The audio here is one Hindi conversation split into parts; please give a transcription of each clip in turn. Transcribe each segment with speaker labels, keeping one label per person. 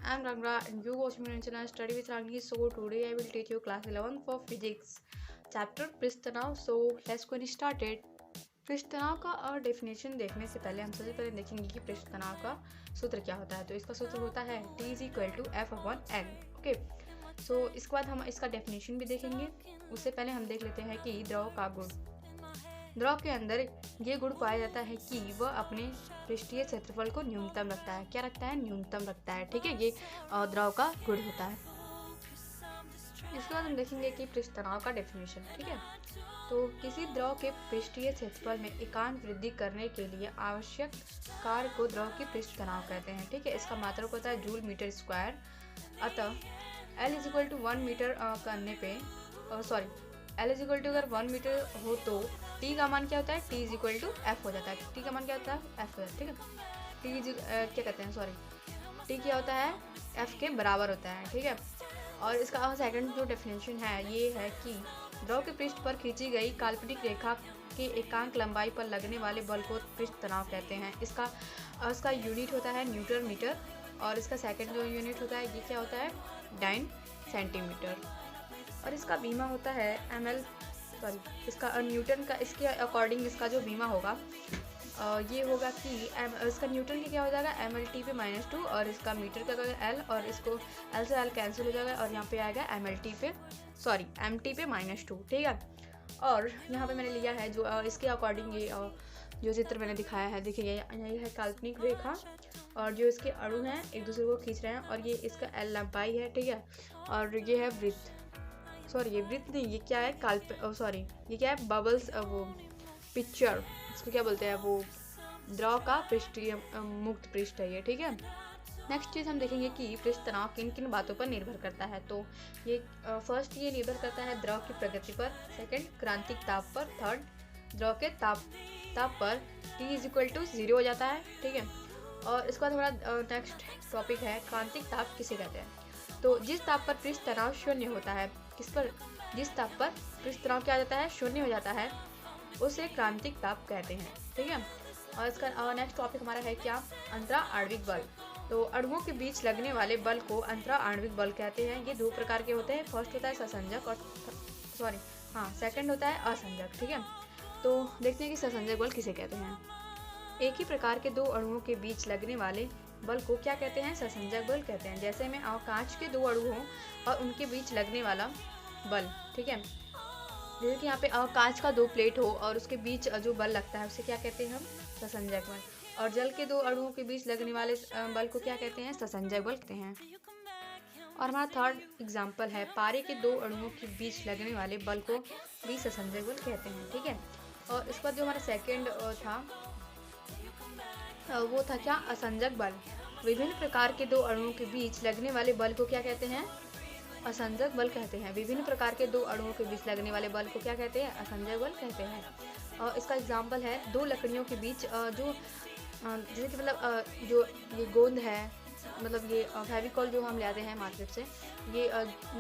Speaker 1: I'm Rangra and you watch me on channel Study with Rangni. So today I will teach you class 11 for physics chapter पृष्ठ तनाव. So let's go and start it. पृष्ठ तनाव का डेफिनेशन देखने से पहले हम सबसे पहले देखेंगे कि पृष्ठ तनाव का सूत्र क्या होता है. तो इसका सूत्र होता है T is equal to F/L. Okay, so इसके बाद हम इसका डेफिनेशन भी देखेंगे. उससे पहले हम देख लेते हैं कि द्रव का गुण. द्रव के अंदर ये गुण पाया जाता है कि वह अपने पृष्ठीय क्षेत्रफल को न्यूनतम रखता है. क्या रखता है? न्यूनतम रखता है. ठीक है, ये द्रव का गुण होता है. इसके बाद हम देखेंगे कि पृष्ठ तनाव का डेफिनेशन. ठीक है, तो किसी द्रव के पृष्ठीय क्षेत्रफल में एकांक वृद्धि करने के लिए आवश्यक कार्य को द्रव की पृष्ठ तनाव कहते हैं. ठीक है, इसका मात्रक होता है जूल मीटर स्क्वायर. अतः L is equal to 1 metre करने पे L इज इक्वल टू अगर 1 मीटर हो तो T का मान क्या होता है? T is equal to F हो जाता है. T का मान क्या होता है? F हो जाता है. ठीक है, क्या कहते हैं, T क्या होता है? F के बराबर होता है. ठीक है, और इसका सेकंड जो डेफिनेशन है ये है कि द्रव के पृष्ठ पर खींची गई काल्पनिक रेखा के एकांक लंबाई पर लगने वाले बल को पृष्ठ तनाव कहते हैं. इसका यूनिट होता है न्यूटन मीटर, और इसका सेकंड जो यूनिट होता है ये क्या होता है? Dyne centimetre. और इसका बीमा होता है इसका न्यूटन का, इसके अकॉर्डिंग इसका जो बीमा होगा ये होगा कि इसका न्यूटन की क्या हो जाएगा? MLT पे -2, और इसका मीटर का L, और इसको L से L कैंसिल हो जाएगा और यहाँ पे आएगा MT पे -2. ठीक है, और यहाँ पे मैंने लिया है जो इसके अकॉर्डिंग ये जो चित्र मैंने दिखाया है, देखिए ये है काल्पनिक रेखा, और जो इसके अणु हैं एक दूसरे को खींच रहे हैं, और ये इसका L लंबाई है. ठीक है, और ये है वृत्त, ये वृत्त नहीं, ये क्या है? ये क्या है? बबल्स, वो पिक्चर, इसको क्या बोलते हैं? वो द्रव का पृष्ठीय मुक्त पृष्ठ है ये. ठीक है, नेक्स्ट चीज़ हम देखेंगे कि पृष्ठ तनाव किन किन बातों पर निर्भर करता है. तो ये फर्स्ट ये निर्भर करता है द्रव की प्रगति पर, सेकंड क्रांतिक ताप पर, थर्ड द्रव के ताप पर T इज इक्वल टू 0 हो जाता है. ठीक है, और इसका थोड़ा नेक्स्ट टॉपिक है क्रांतिक ताप किसे कहते हैं. तो जिस ताप पर पृष्ठ तनाव शून्य होता है, जिस ताप पर पृष्ठ तनाव क्या हो जाता है? शून्य हो जाता है, उसे क्रांतिक ताप कहते हैं. ठीक है, और इसका नेक्स्ट टॉपिक हमारा है क्या? अंतरा आणविक बल. तो अणुओं के बीच लगने वाले बल को अंतरा आणविक बल कहते हैं. ये 2 प्रकार के होते हैं. फर्स्ट होता है ससंजक और सेकंड होता है असंजक. ठीक है, तो देखते हैं कि ससंजक बल किसे कहते हैं. एक ही प्रकार के 2 अणुओं के बीच लगने वाले बल को क्या कहते हैं? ससंजक बल कहते हैं. जैसे में कांच के 2 अणु हों और उनके बीच लगने वाला बल. ठीक है, जैसे कि यहाँ पे कांच का 2 प्लेट हो और उसके बीच जो बल लगता है उसे क्या कहते हैं हम? ससंजक बल. और जल के 2 अणुओं के बीच लगने वाले बल को क्या कहते हैं? ससंजक बल कहते हैं. और हमारा थर्ड एग्जाम्पल है पारे के 2 अणुओं के बीच लगने वाले बल को भी ससंजक बल कहते हैं. ठीक है, और इसके बाद जो हमारा सेकेंड था वो था क्या? असंजक बल. विभिन्न प्रकार के 2 अणुओं के बीच लगने वाले बल को क्या कहते हैं? असंजक बल कहते हैं. विभिन्न प्रकार के 2 अणुओं के बीच लगने वाले बल को क्या कहते हैं? असंजक बल कहते हैं. और इसका एग्जाम्पल है 2 लकड़ियों के बीच जो जैसे कि मतलब जो ये गोंद है, मतलब ये फेविकॉल जो हम लाते हैं मार्केट से, ये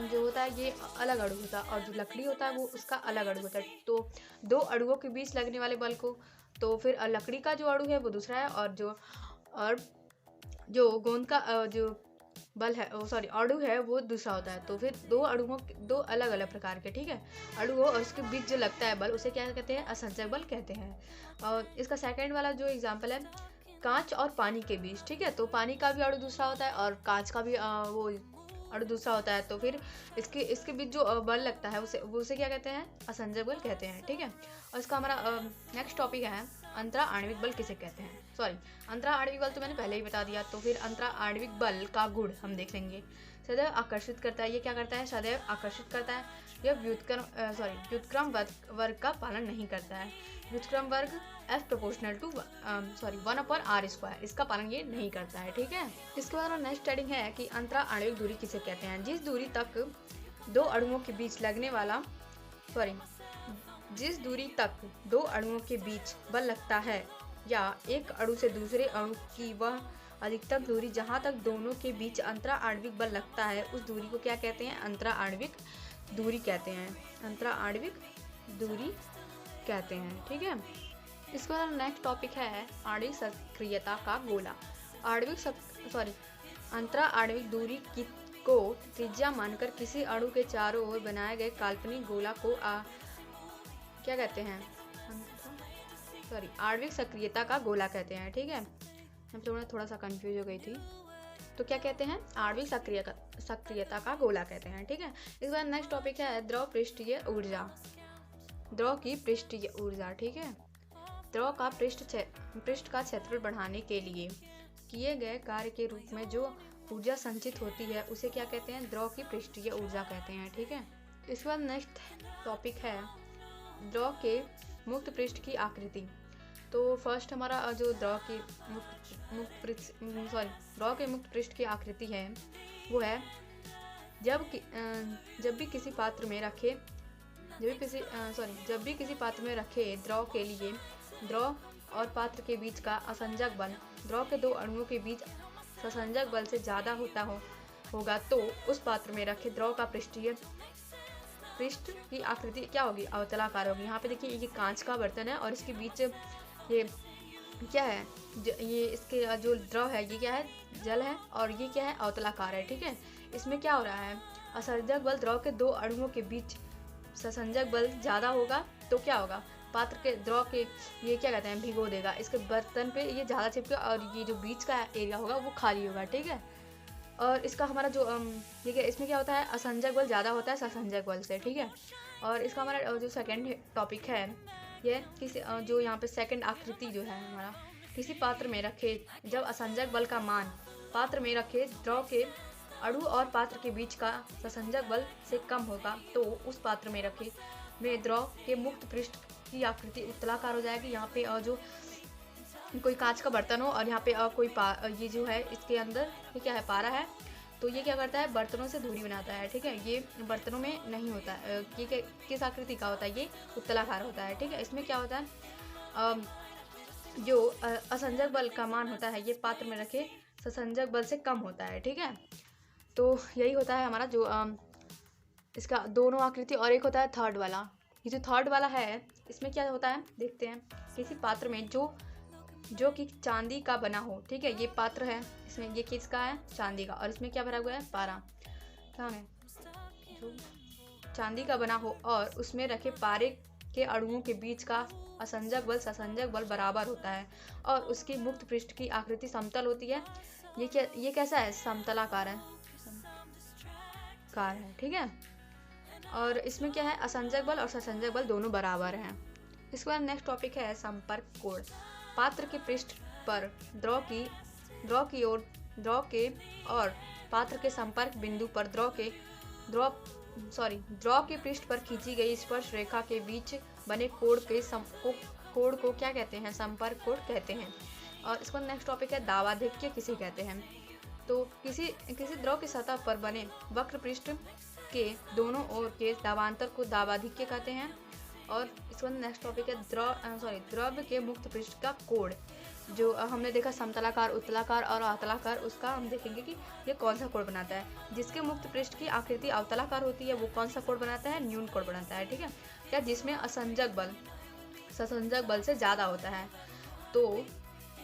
Speaker 1: जो होता है ये अलग अणु होता है, और जो लकड़ी होता है वो उसका अलग अणु होता है. तो 2 अणुओं के बीच लगने वाले बल को, तो फिर लकड़ी का जो अणु है वो दूसरा है, और जो गोंद का जो बल है अणु है वो दूसरा होता है. तो फिर 2 अलग अलग प्रकार के, ठीक है, अणु हो और उसके बीच जो लगता है बल उसे क्या कहते हैं? असंजक बल कहते हैं. और इसका सेकंड वाला जो एग्जांपल है कांच और पानी के बीच. ठीक है, तो पानी का भी अणु दूसरा होता है और कांच का भी वो अणु दूसरा होता है. तो फिर इसके बीच जो बल लगता है उसे क्या कहते हैं? असंजक बल कहते हैं. ठीक है, और इसका हमारा नेक्स्ट टॉपिक है अंतरा आणविक बल किसे कहते हैं. अंतरा आणविक बल तो मैंने पहले ही बता दिया. तो फिर अंतरा आणविक बल का गुण हम देख लेंगे. सदैव आकर्षित करता है. ये क्या करता है? सदैव आकर्षित करता है. यह व्युत्क्रम वर्ग का पालन नहीं करता है. व्युत्क्रम वर्ग F प्रोपोर्शनल टू 1/r², इसका पालन ये नहीं करता है. ठीक है, इसके बाद हमारा नेक्स्ट हेडिंग है कि अंतरा आणविक दूरी किसे कहते हैं. जिस दूरी तक 2 अणुओं के बीच लगने वाला जिस दूरी तक 2 अणुओं के बीच बल लगता है, या एक अणु से दूसरे अणु की वह अधिकतम दूरी जहाँ तक दोनों के बीच अंतरा आणविक बल लगता है, उस दूरी को क्या कहते हैं? अंतरा आणविक दूरी कहते हैं. अंतरा आणविक दूरी कहते हैं. ठीक है, इसके बाद नेक्स्ट टॉपिक है आणविक सक्रियता का गोला. अंतरा आणविक दूरी को त्रिज्या मानकर किसी अणु के चारों ओर बनाए गए काल्पनिक गोला को क्या कहते हैं? आणविक सक्रियता का गोला कहते हैं। ठीक है, मैं थोड़ा सा कंफ्यूज हो गई थी। तो क्या कहते हैं? आणविक सक्रियता का गोला कहते हैं। ठीक है, इस बार नेक्स्ट टॉपिक है द्रव पृष्ठीय ऊर्जा। द्रव की पृष्ठीय ऊर्जा। ठीक है, द्रव का पृष्ठ का क्षेत्रफल बढ़ाने के लिए किए गए कार्य के रूप में जो ऊर्जा संचित होती है उसे क्या कहते हैं? द्रव की पृष्ठीय ऊर्जा कहते हैं। ठीक है, इस बार नेक्स्ट टॉपिक है द्रव के मुक्त पृष्ठ की आकृति। तो फर्स्ट हमारा जो द्रव के मुक्त पृष्ठ की आकृति है वो है जब भी किसी पात्र में रखे द्रव के लिए द्रव और पात्र के बीच का असंजक बल द्रव के दो अणुओं के बीच ससंजक बल से ज़्यादा होगा तो उस पात्र में रखे द्रव का पृष्ठ की आकृति क्या होगी? अवतलाकार होगी। यहाँ पे देखिए ये कांच का बर्तन है और इसके बीच ये क्या है? ये इसके जो द्रव है ये क्या है? जल है और ये क्या है? अवतलाकार है। ठीक है, इसमें क्या हो रहा है? असंजक बल द्रव के दो अणुओं के बीच ससंजक बल ज़्यादा होगा तो क्या होगा? पात्र के द्रव के ये क्या कहते हैं? भिगो देगा। इसके बर्तन पे ये ज़्यादा चिपके और ये जो बीच का एरिया होगा वो खाली होगा। ठीक है, और इसका हमारा जो ठीक है इसमें क्या होता है? असंजक बल ज़्यादा होता है ससंजक बल से। ठीक है, और इसका हमारा जो सेकंड टॉपिक है ये किसी जो यहाँ पे सेकंड आकृति जो है हमारा किसी पात्र में रखे जब असंजक बल का मान पात्र में रखे द्रव के अणु और पात्र के बीच का ससंजक बल से कम होगा तो उस पात्र में रखे में द्रव के मुक्त पृष्ठ की आकृति उत्तलाकार हो जाएगी। यहाँ पे जो कोई कांच का बर्तन हो और यहाँ पे कोई ये जो है इसके अंदर ये क्या है? पारा है। तो ये क्या करता है? बर्तनों से दूरी बनाता है। ठीक है, ये बर्तनों में नहीं होता है। ये किस आकृति का होता है? ये उत्तलाकार होता है। ठीक है, इसमें क्या होता है? जो असंजक बल का मान होता है ये पात्र में रखे ससंजक बल से कम होता है। ठीक है, तो यही होता है हमारा जो इसका दोनों आकृति। और एक होता है थर्ड वाला। ये जो थर्ड वाला है इसमें क्या होता है? देखते हैं। किसी पात्र में जो कि चांदी का बना हो। ठीक है, ये पात्र है, इसमें ये किसका है? चांदी का। और इसमें क्या भरा हुआ है? पारा। क्या है? जो चांदी का बना हो और उसमें रखे पारे के अणुओं के बीच का असंजक बल ससंजक बल बराबर होता है और उसकी मुक्त पृष्ठ की आकृति समतल होती है। ये कैसा है? समतलाकार है। ठीक है, और इसमें क्या है? असंजक बल और ससंजक बल दोनों बराबर हैं। इसके बाद नेक्स्ट टॉपिक है संपर्क कोण। पात्र के पृष्ठ पर द्रव के और पात्र के संपर्क बिंदु पर द्रव के पृष्ठ पर खींची गई स्पर्श रेखा के बीच बने कोण को क्या कहते हैं? संपर्क कोण कहते हैं। और इसका नेक्स्ट टॉपिक है दावाधिक्य किसे कहते हैं? तो किसी द्रव की सतह पर बने वक्र पृष्ठ के दोनों ओर के दावांतर को दावाधिक्य कहते हैं। और इसके बाद नेक्स्ट टॉपिक है द्रव्य के मुक्त पृष्ठ का कोण। जो हमने देखा समतलाकार, उत्तलाकार और अवतलाकार, उसका हम देखेंगे कि ये कौन सा कोण बनाता है। जिसके मुक्त पृष्ठ की आकृति अवतलाकार होती है वो कौन सा कोण बनाता है? न्यून कोण बनाता है। ठीक है, क्या? जिसमें असंजक बल ससंजक बल से ज़्यादा होता है तो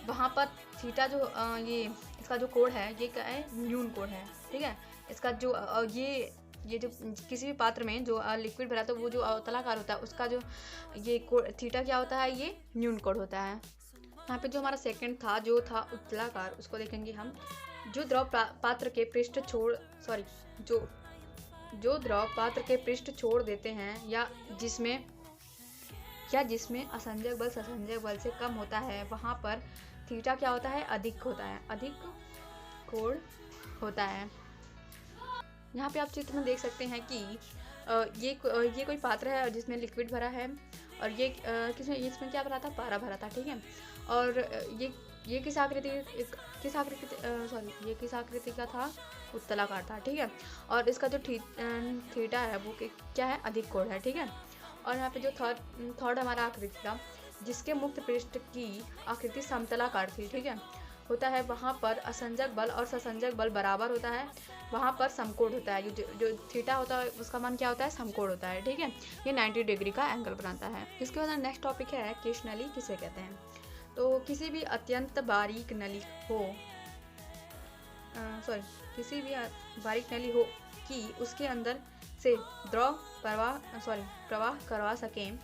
Speaker 1: वहाँ पर थीटा जो ये इसका जो कोण है ये क्या है? न्यून कोण है। ठीक है, इसका जो ये जो किसी भी पात्र में जो लिक्विड भरा तो वो जो अवतलाकार होता है उसका जो ये थीटा क्या होता है? ये न्यून कोण होता है। यहाँ पे जो हमारा सेकंड था जो था उत्तलाकार, उसको देखेंगे हम। जो द्रव पात्र के पृष्ठ छोड़ देते हैं या जिसमें असंजक बल ससंजक बल से कम होता है वहाँ पर थीटा क्या होता है? अधिक कोण होता है। यहाँ पे आप चित्र में देख सकते हैं कि ये कोई पात्र है जिसमें लिक्विड भरा है और ये इसमें क्या भरा था? पारा भरा था। ठीक है, और ये किस आकृति का था? उत्तलाकार था। ठीक है, और इसका जो थीटा है वो क्या है? अधिक कोण है। ठीक है, और यहाँ पे जो थर्ड हमारा आकृति था जिसके मुक्त पृष्ठ की आकृति समतलाकार थी। ठीक है, होता है वहाँ पर असंजक बल और ससंजक बल बराबर होता है। वहाँ पर समकोण होता है। जो थीटा होता है उसका मान क्या होता है? समकोण होता है। ठीक है, ये 90 डिग्री का एंगल बनाता है। इसके बाद नेक्स्ट टॉपिक है किस नली किसे कहते हैं? तो किसी भी अत्यंत बारीक नली हो किसी भी बारीक नली हो कि उसके अंदर से प्रवाह करवा सकें,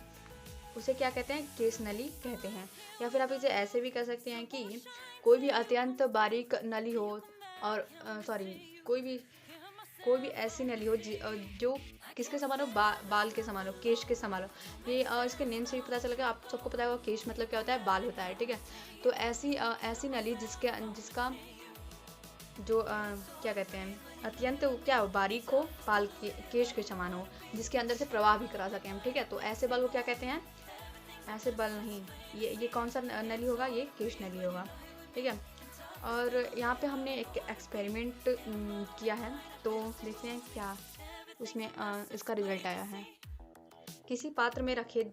Speaker 1: उसे क्या कहते हैं? केश नली कहते हैं। या फिर आप इसे ऐसे भी कह सकते हैं कि कोई भी अत्यंत बारीक नली हो और कोई भी ऐसी नली हो जो किसके समान हो? बाल के समान हो, केश के समान हो। ये इसके नेम से ही पता चलेगा, आप सबको पता होगा केश मतलब क्या होता है? बाल होता है, ठीक है। तो ऐसी नली जिसका जो क्या कहते हैं, अत्यंत क्या हो? बारीक हो, बाल के केश के समान हो, जिसके अंदर से प्रवाह भी करा सकें हम, ठीक है। तो ऐसे बाल को क्या कहते हैं? ऐसे बाल नहीं, ये कौन सा नली होगा? ये केश नली होगा, ठीक है। और यहाँ पे हमने एक एक्सपेरिमेंट किया है, तो देखते हैं क्या उसमें इसका रिजल्ट आया है। किसी पात्र में रखे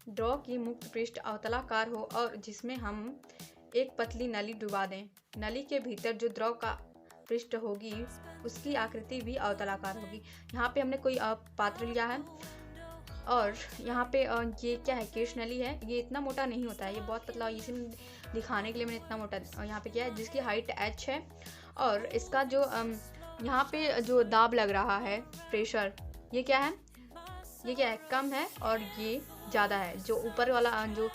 Speaker 1: ड्रॉ की मुक्त पृष्ठ अवतलाकार हो और जिसमें हम एक पतली नली डुबा दें। नली के भीतर जो द्रव का पृष्ठ होगी उसकी आकृति भी अवतलाकार होगी। यहाँ पे हमने कोई पात्र लिया है और यहाँ पे ये क्या है? केश नली है। ये इतना मोटा नहीं होता है, ये बहुत पतला, इसे दिखाने के लिए मैंने इतना मोटा यहाँ पे किया है, जिसकी हाइट h है। और इसका जो यहाँ पे जो दाब लग रहा है, प्रेशर, ये क्या है? ये क्या है? कम है और ये ज़्यादा है। जो ऊपर वाला जो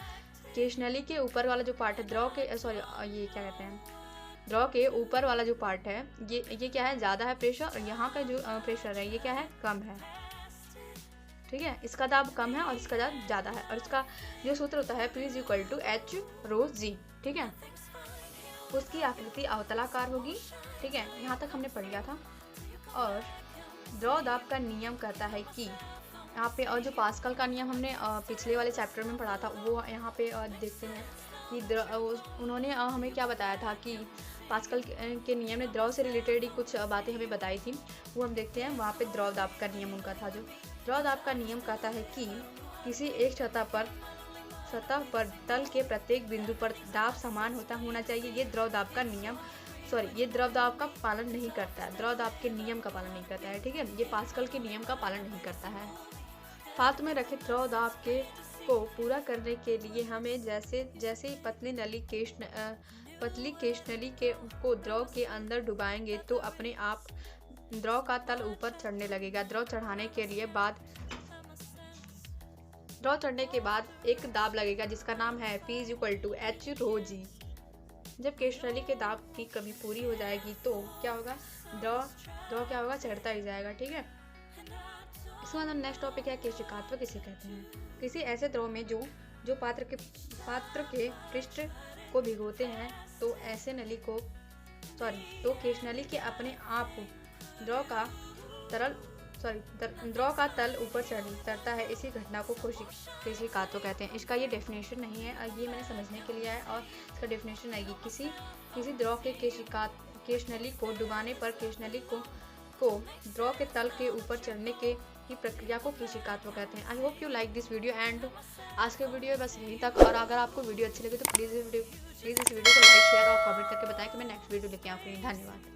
Speaker 1: केश नली के ऊपर वाला जो पार्ट है, द्रव के ये क्या कहते हैं? द्रव के ऊपर वाला जो पार्ट है, ये क्या है? ज़्यादा है प्रेशर। और यहाँ का जो प्रेशर है, ये क्या है? कम है, ठीक है। इसका दाब कम है और इसका दाब ज़्यादा है। और इसका जो सूत्र होता है P = H ρg, ठीक है। उसकी आकृति अवतलाकार होगी, ठीक है। यहाँ तक हमने पढ़ लिया था। और द्रव दाब का नियम कहता है कि यहाँ पे, और जो पास्कल का नियम हमने पिछले वाले चैप्टर में पढ़ा था, वो यहाँ पे देखते हैं कि उन्होंने हमें क्या बताया था कि पास्कल के नियम ने द्रव से रिलेटेड ही कुछ बातें हमें बताई थी। वो हम देखते हैं। वहाँ पे द्रव दाब का नियम उनका था। जो द्रव दाब का नियम कहता है कि किसी एक सतह पर तल के प्रत्येक बिंदु पर दाब समान होना चाहिए। ये द्रव दाब का नियम ये द्रव दाब का पालन नहीं करता है, द्रव दाब के नियम का पालन नहीं करता है, ठीक है। ये पास्कल के नियम का पालन नहीं करता है। फालतू में रखे द्रव दाब को पूरा करने के लिए हमें जैसे ही पतली केश नली को द्रव के अंदर डुबाएंगे तो अपने आप द्रव का तल ऊपर चढ़ने लगेगा। द्रव चढ़ने के बाद एक दाब लगेगा जिसका नाम है P = H ρg। जब केश नली के दाब की कमी पूरी हो जाएगी तो क्या होगा? द्रव क्या होगा? चढ़ता ही जाएगा, ठीक है। इसके बाद नेक्स्ट टॉपिक है केशिकात्व किसे कहते हैं। किसी ऐसे द्रव में जो पात्र के पृष्ठ को भिगोते हैं तो केश नली के अपने आप द्रव का तल ऊपर चढ़ता है। इसी घटना को केशिकात्व कहते हैं। इसका ये डेफिनेशन नहीं है, ये मैंने समझने के लिए है। और इसका डेफिनेशन आएगी, किसी द्रव के केश नली को डुबाने पर केश नली को द्रव के तल के ऊपर चढ़ने की प्रक्रिया को केशिकात्व कहते हैं। I hope you like this video and आज के वीडियो बस यहीं तक। और अगर आपको वीडियो अच्छी लगे तो प्लीज़ इस वीडियो को लाइक, शेयर और कमेंट करके बताएं कि मैं नेक्स्ट वीडियो लेके आऊँ। धन्यवाद।